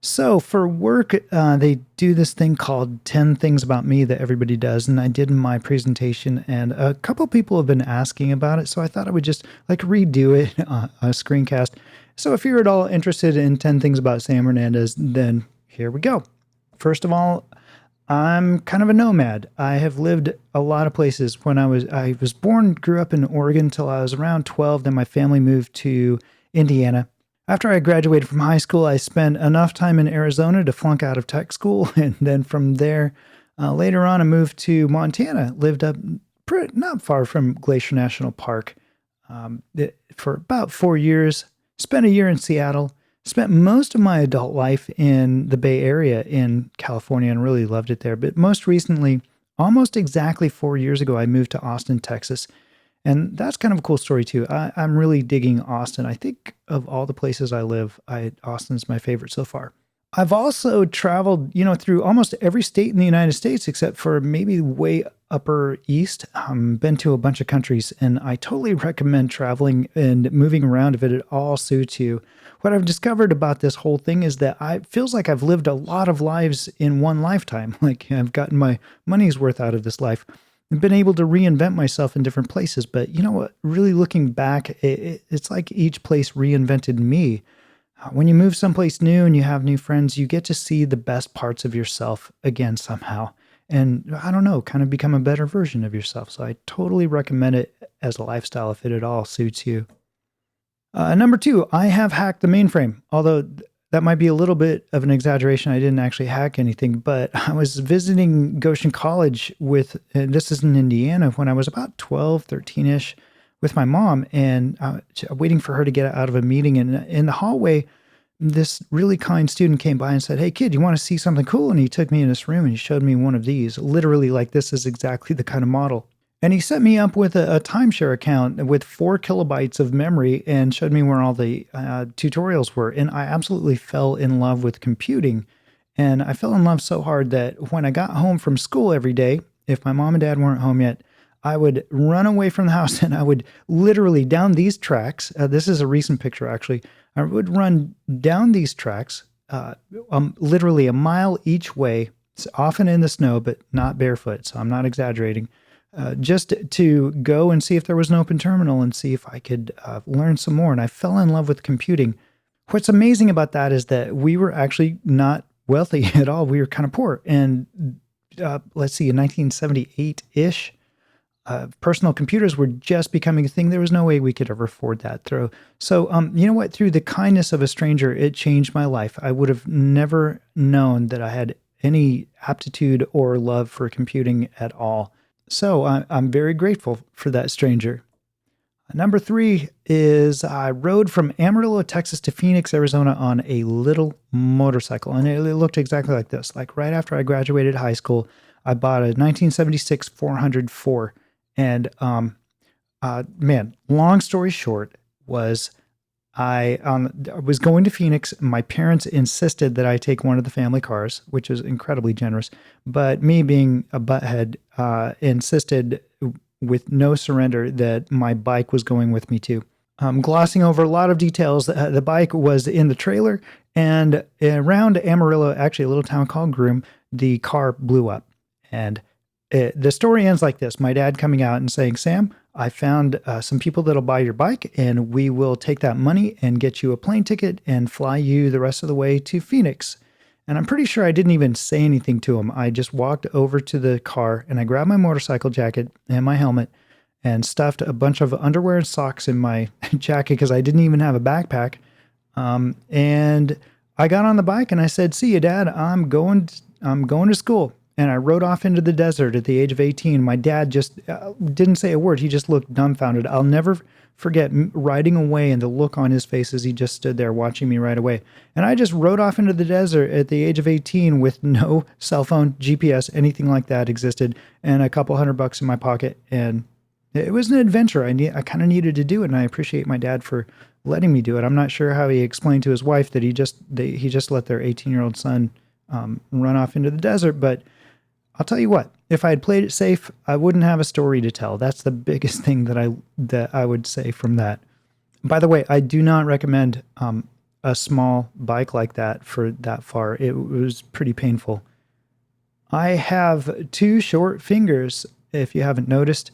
So for work, they do this thing called 10 Things About Me that everybody does. And I did in my presentation, and a couple people have been asking about it. So I thought I would just like redo it, a screencast. So if you're at all interested in 10 things about Sam Hernandez, then here we go. First of all, I'm kind of a nomad. I have lived a lot of places. I was born, grew up in Oregon till I was around 12. Then my family moved to Indiana. After I graduated from high school, I spent enough time in Arizona to flunk out of tech school. And then from there, later on, I moved to Montana, lived up not far from Glacier National Park for about 4 years, spent a year in Seattle, spent most of my adult life in the Bay Area in California and really loved it there. But most recently, almost exactly 4 years ago, I moved to Austin, Texas. And that's kind of a cool story too. I'm really digging Austin. I think of all the places I live, Austin's my favorite so far. I've also traveled, through almost every state in the United States except for maybe way upper east. Been to a bunch of countries, and I totally recommend traveling and moving around if it at all suits you. What I've discovered about this whole thing is that it feels like I've lived a lot of lives in one lifetime. Like I've gotten my money's worth out of this life. I've been able to reinvent myself in different places. But you know what? Really looking back, it's like each place reinvented me. When you move someplace new and you have new friends, you get to see the best parts of yourself again somehow. And I don't know, kind of become a better version of yourself. So I totally recommend it as a lifestyle if it at all suits you. Number two, I have hacked the mainframe, although that might be a little bit of an exaggeration. I didn't actually hack anything, but I was visiting Goshen College and this is in Indiana, when I was about 12, 13-ish with my mom, and waiting for her to get out of a meeting. And in the hallway, this really kind student came by and said, "Hey kid, you want to see something cool?" And he took me in this room and he showed me one of these, literally like this is exactly the kind of model. And he set me up with a timeshare account with 4 kilobytes of memory and showed me where all the tutorials were. And I absolutely fell in love with computing. And I fell in love so hard that when I got home from school every day, if my mom and dad weren't home yet, I would run away from the house and I would literally down these tracks. This is a recent picture, actually. I would run down these tracks, literally a mile each way, often in the snow, but not barefoot. So I'm not exaggerating. Just to go and see if there was an open terminal and see if I could learn some more. And I fell in love with computing. What's amazing about that is that we were actually not wealthy at all. We were kind of poor. And let's see, in 1978-ish, personal computers were just becoming a thing. There was no way we could ever afford that. So, you know what? Through the kindness of a stranger, it changed my life. I would have never known that I had any aptitude or love for computing at all. So I'm very grateful for that stranger. Number three is I rode from Amarillo, Texas to Phoenix, Arizona on a little motorcycle. And it looked exactly like this. Like right after I graduated high school, I bought a 1976 404. And man, long story short was I was going to Phoenix. My parents insisted that I take one of the family cars, which was incredibly generous. But me being a butthead, insisted with no surrender that my bike was going with me too. Glossing over a lot of details, the bike was in the trailer, and around Amarillo, actually a little town called Groom, the car blew up. And the story ends like this. My dad coming out and saying, "Sam, I found some people that'll buy your bike, and we will take that money and get you a plane ticket and fly you the rest of the way to Phoenix." And I'm pretty sure I didn't even say anything to him. I just walked over to the car and I grabbed my motorcycle jacket and my helmet and stuffed a bunch of underwear and socks in my jacket because I didn't even have a backpack. And I got on the bike and I said, "See you, Dad. I'm going to school." And I rode off into the desert at the age of 18. My dad just didn't say a word. He just looked dumbfounded. I'll never forget riding away and the look on his face as he just stood there watching me ride away. And I just rode off into the desert at the age of 18 with no cell phone, GPS, anything like that existed, and a couple $100 in my pocket. And it was an adventure. I kind of needed to do it, and I appreciate my dad for letting me do it. I'm not sure how he explained to his wife that he just let their 18-year-old son run off into the desert, but I'll tell you what, if I had played it safe, I wouldn't have a story to tell. That's the biggest thing that I would say from that. By the way, I do not recommend a small bike like that for that far. It was pretty painful. I have two short fingers, if you haven't noticed.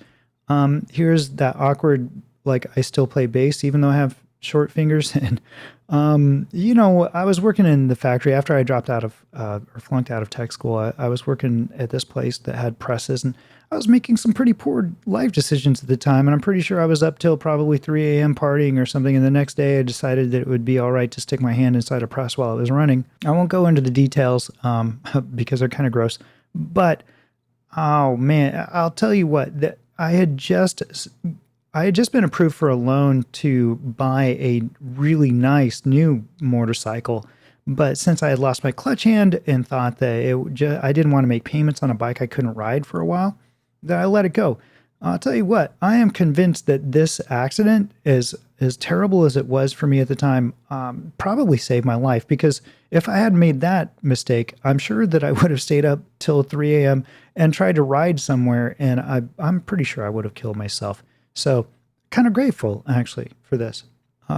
Here's that awkward, like I still play bass even though I have short fingers. And, I was working in the factory after I dropped out of, or flunked out of tech school. I was working at this place that had presses, and I was making some pretty poor life decisions at the time. And I'm pretty sure I was up till probably 3 a.m. partying or something. And the next day I decided that it would be all right to stick my hand inside a press while it was running. I won't go into the details, because they're kind of gross, but oh man, I'll tell you what, that I had just been approved for a loan to buy a really nice new motorcycle, but since I had lost my clutch hand and thought that I didn't want to make payments on a bike I couldn't ride for a while, that I let it go. I'll tell you what, I am convinced that this accident, as terrible as it was for me at the time, probably saved my life, because if I had made that mistake, I'm sure that I would have stayed up till 3 a.m. and tried to ride somewhere, and I'm pretty sure I would have killed myself. So kind of grateful, actually, for this.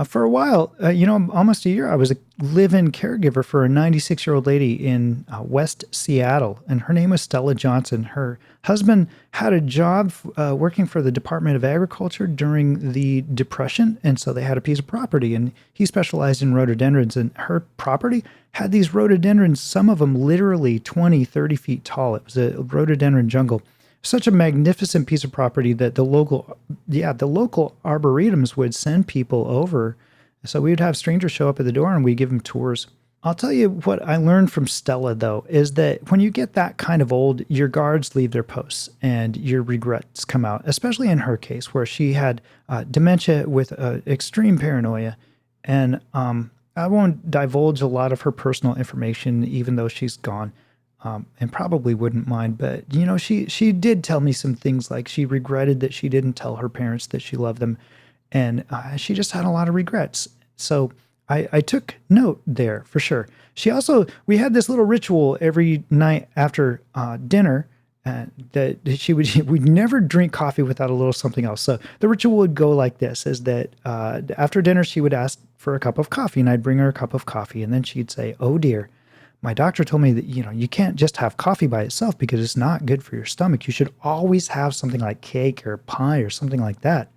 For a while, almost a year, I was a live-in caregiver for a 96-year-old lady in West Seattle, and her name was Stella Johnson. Her husband had a job working for the Department of Agriculture during the Depression, and so they had a piece of property, and he specialized in rhododendrons, and her property had these rhododendrons, some of them literally 20, 30 feet tall. It was a rhododendron jungle. Such a magnificent piece of property that the local arboretums would send people over. So we would have strangers show up at the door and we'd give them tours. I'll tell you what I learned from Stella, though, is that when you get that kind of old, your guards leave their posts and your regrets come out, especially in her case where she had dementia with extreme paranoia. And I won't divulge a lot of her personal information, even though she's gone. And probably wouldn't mind, but she did tell me some things, like she regretted that she didn't tell her parents that she loved them, and she just had a lot of regrets. So I took note there for sure. We had this little ritual every night after dinner, that we'd never drink coffee without a little something else. So the ritual would go like this: is that after dinner she would ask for a cup of coffee, and I'd bring her a cup of coffee, and then she'd say, "Oh dear, my doctor told me that, you can't just have coffee by itself because it's not good for your stomach. You should always have something like cake or pie or something like that.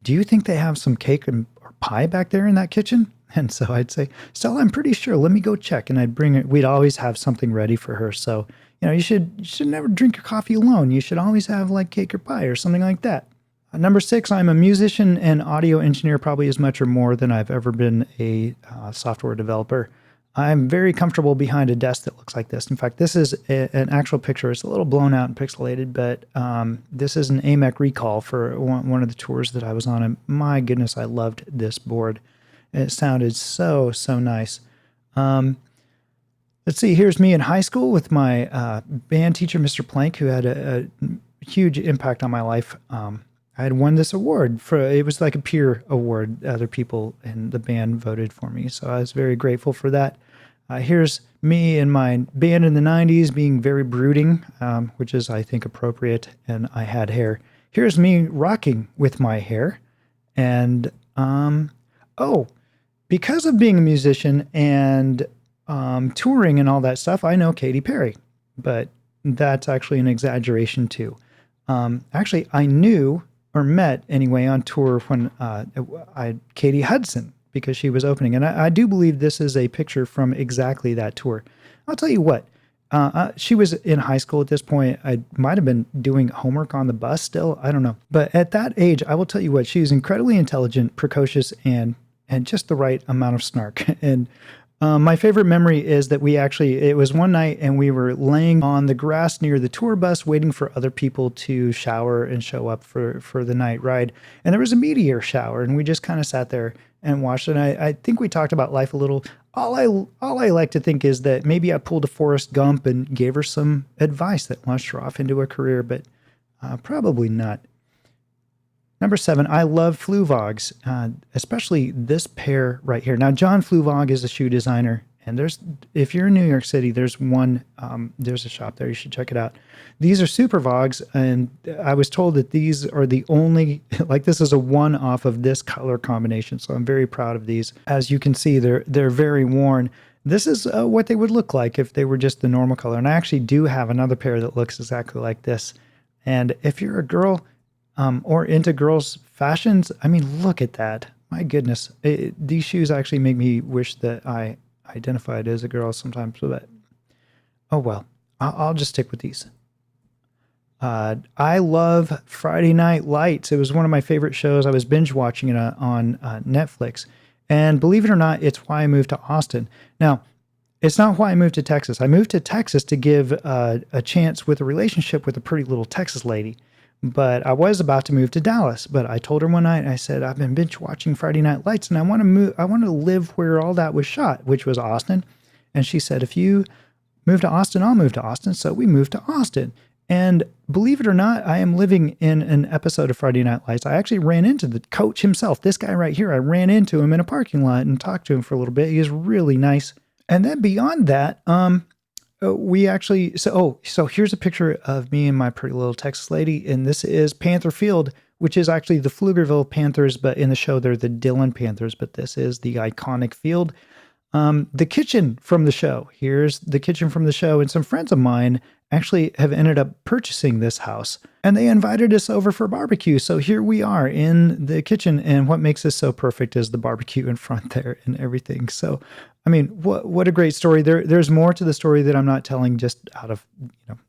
Do you think they have some cake or pie back there in that kitchen?" And so I'd say, "Stella, I'm pretty sure. Let me go check." And I'd bring it. We'd always have something ready for her. So, you should never drink your coffee alone. You should always have like cake or pie or something like that. Number 6, I'm a musician and audio engineer, probably as much or more than I've ever been a software developer. I'm very comfortable behind a desk that looks like this. In fact, this is an actual picture. It's a little blown out and pixelated, but this is an AMEC recall for one of the tours that I was on. And my goodness, I loved this board. It sounded so, so nice. Let's see, here's me in high school with my band teacher, Mr. Plank, who had a huge impact on my life. I had won this award it was like a peer award. Other people in the band voted for me. So I was very grateful for that. Here's me and my band in the 90s being very brooding, which is, I think, appropriate. And I had hair. Here's me rocking with my hair. And, because of being a musician and touring and all that stuff, I know Katy Perry, but that's actually an exaggeration too. Actually, I knew, or met anyway, on tour when Katie Hudson, because she was opening. And I do believe this is a picture from exactly that tour. I'll tell you what, she was in high school at this point. I might have been doing homework on the bus still. I don't know. But at that age, I will tell you what, she was incredibly intelligent, precocious, and just the right amount of snark. And my favorite memory is that it was one night and we were laying on the grass near the tour bus waiting for other people to shower and show up for the night ride. And there was a meteor shower and we just kind of sat there and watched it. And I think we talked about life a little. All I like to think is that maybe I pulled a Forrest Gump and gave her some advice that launched her off into a career, but probably not. Number 7, I love Fluvogs, especially this pair right here. Now, John Fluvog is a shoe designer, And if you're in New York City, there's a shop there. You should check it out. These are Super Vogs, and I was told that these are the only, like this is a one-off of this color combination. So I'm very proud of these. As you can see, they're very worn. This is what they would look like if they were just the normal color. And I actually do have another pair that looks exactly like this. And if you're a girl or into girls' fashions, I mean, look at that. My goodness. These shoes actually make me wish that I identified as a girl sometimes. But, oh well, I'll just stick with these. I love Friday Night Lights. It was one of my favorite shows. I was binge watching it on Netflix. And believe it or not, it's why I moved to Austin. Now, it's not why I moved to Texas. I moved to Texas to give a chance with a relationship with a pretty little Texas lady. But I was about to move to Dallas. But I told her one night, I said, I've been binge watching Friday Night Lights, and I want to move. I want to live where all that was shot, which was Austin. And she said, if you move to Austin, I'll move to Austin. So we moved to Austin. And believe it or not, I am living in an episode of Friday Night Lights. I actually ran into the coach himself, this guy right here. I ran into him in a parking lot and talked to him for a little bit. He is really nice. And then beyond that, we actually, so here's a picture of me and my pretty little Texas lady. And this is Panther Field, which is actually the Pflugerville Panthers, but in the show, they're the Dillon Panthers, but this is the iconic field. The kitchen from the show. Here's the kitchen from the show. And some friends of mine actually have ended up purchasing this house, and they invited us over for barbecue. So here we are in the kitchen, and what makes this so perfect is the barbecue in front there and everything. So, I mean, what a great story. There's more to the story that I'm not telling just out of,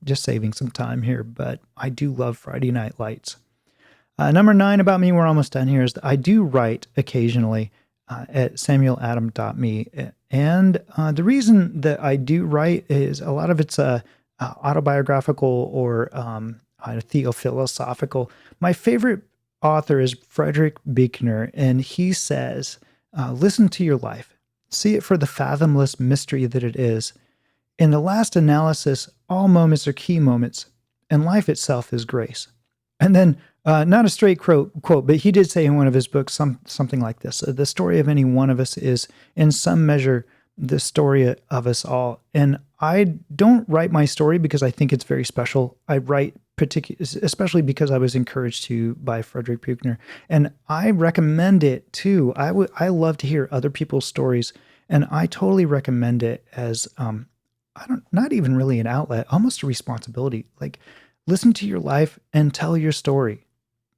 just saving some time here, but I do love Friday Night Lights. Number 9 about me, we're almost done here, is that I do write occasionally at samueladam.me. And the reason that I do write is a lot of it's autobiographical or theophilosophical. My favorite author is Frederick Buechner, and he says, listen to your life. See it for the fathomless mystery that it is. In the last analysis, all moments are key moments, and life itself is grace. And then, not a straight quote, but he did say in one of his books something like this. The story of any one of us is, in some measure, the story of us all. And I don't write my story because I think it's very special. I write especially because I was encouraged to by Frederick Buechner. And I recommend it too. I love to hear other people's stories. And I totally recommend it as, not even really an outlet, almost a responsibility. Like, listen to your life and tell your story.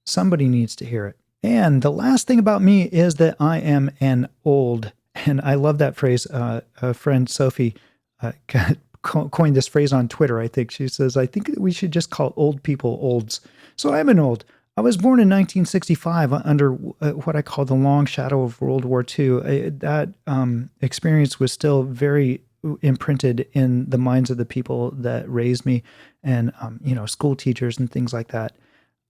Somebody needs to hear it. And the last thing about me is that I am an old, and I love that phrase. A friend, Sophie, coined this phrase on Twitter, I think. She says, I think that we should just call old people olds. So I'm an old. I was born in 1965 under what I call the long shadow of World War II. That experience was still very imprinted in the minds of the people that raised me and, school teachers and things like that.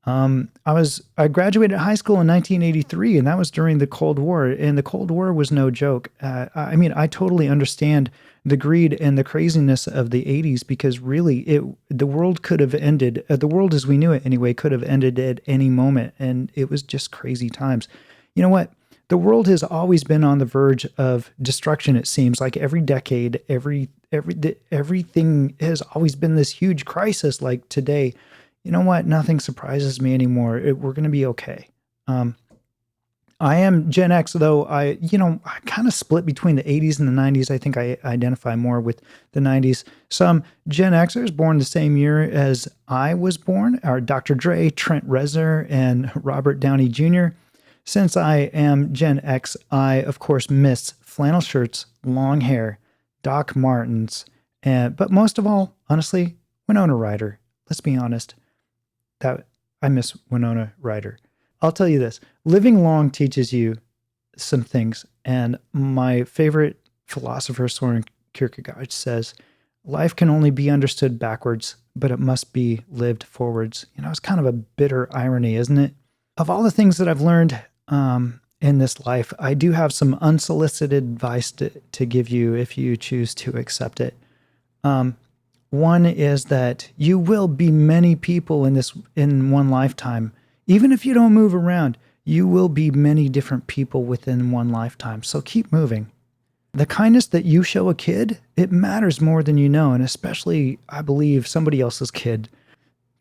I graduated high school in 1983, and that was during the Cold War, and the Cold War was no joke. I totally understand the greed and the craziness of the 80s because really the world could have ended, the world as we knew it anyway, could have ended at any moment, and it was just crazy times. You know what? The world has always been on the verge of destruction, it seems. Like every decade, everything has always been this huge crisis like today. You know what? Nothing surprises me anymore. We're going to be okay. I am Gen X, though. I kind of split between the 80s and the 90s. I think I identify more with the 90s. Some Gen Xers born the same year as I was born are Dr. Dre, Trent Reznor, and Robert Downey Jr. Since I am Gen X, I, of course, miss flannel shirts, long hair, Doc Martens, but most of all, honestly, Winona Ryder. Let's be honest. That I miss Winona Ryder. I'll tell you this, living long teaches you some things. And my favorite philosopher, Soren Kierkegaard, says, life can only be understood backwards, but it must be lived forwards. It's kind of a bitter irony, isn't it? Of all the things that I've learned in this life, I do have some unsolicited advice to give you if you choose to accept it. One is that you will be many people in one lifetime. Even if you don't move around, you will be many different people within one lifetime. So keep moving. The kindness that you show a kid, it matters more than you know, and especially, I believe, somebody else's kid.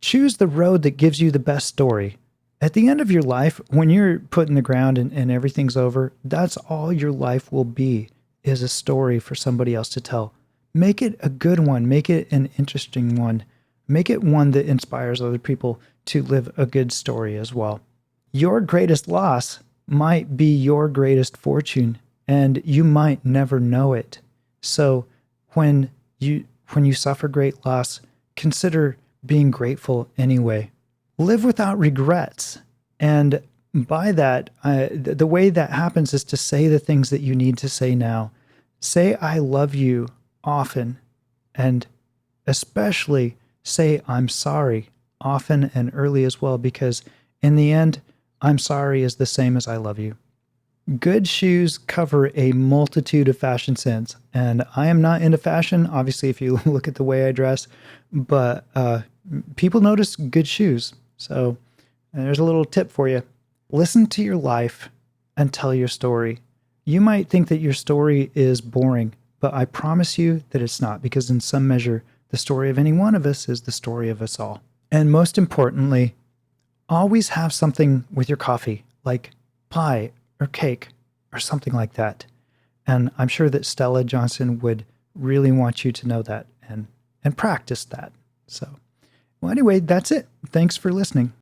Choose the road that gives you the best story. At the end of your life, when you're put in the ground and everything's over, that's all your life will be, is a story for somebody else to tell. Make it a good one. Make it an interesting one. Make it one that inspires other people to live a good story as well. Your greatest loss might be your greatest fortune, and you might never know it. So when you suffer great loss, consider being grateful anyway. Live without regrets. And by that, the way that happens is to say the things that you need to say now. Say, I love you often, and especially say, I'm sorry often and early as well, because in the end, I'm sorry is the same as I love you. Good shoes cover a multitude of fashion sins, and I am not into fashion, obviously, if you look at the way I dress, but people notice good shoes. So there's a little tip for you. Listen to your life and tell your story. You might think that your story is boring, but I promise you that it's not, because in some measure, the story of any one of us is the story of us all. And most importantly, always have something with your coffee, like pie or cake or something like that. And I'm sure that Stella Johnson would really want you to know that and practice that. So, well, anyway, that's it. Thanks for listening.